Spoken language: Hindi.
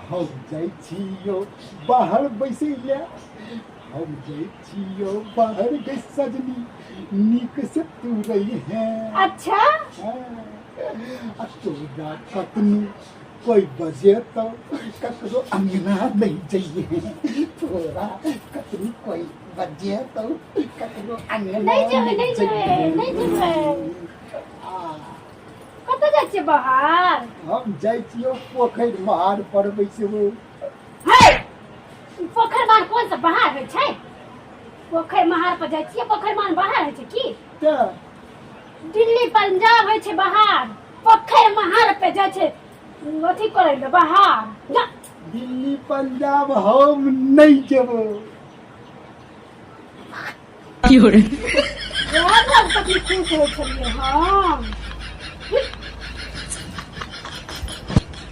हम जाइ छियो बाहर बैसैले हम जाइ छियो बाहर के सजनी नीक से तू रही है। अच्छा तोरा कतनी कोई बजे तो ककरो अंगना नहीं चाहिए तोरा कतनी कोई बजे तो ककरो अंगना नहीं जेबै कतऽ जाइ छियै बाहर? हम जाइ छियो पोखरि महार पर बैसबो। हे पोखरि महार कोन सा बाहर होइ छै? पोखरि महार पर जाइ छियै, पोखरि महार बाहर होइ छै की? तऽ दिल्ली पंजाब होइ छै बाहर, पोखरि महार पे जाइ छै अथी करै ले बाहर। दिल्ली पंजाब हम नहीं जेबो। यार कतनी खुश होइ छलियै हम।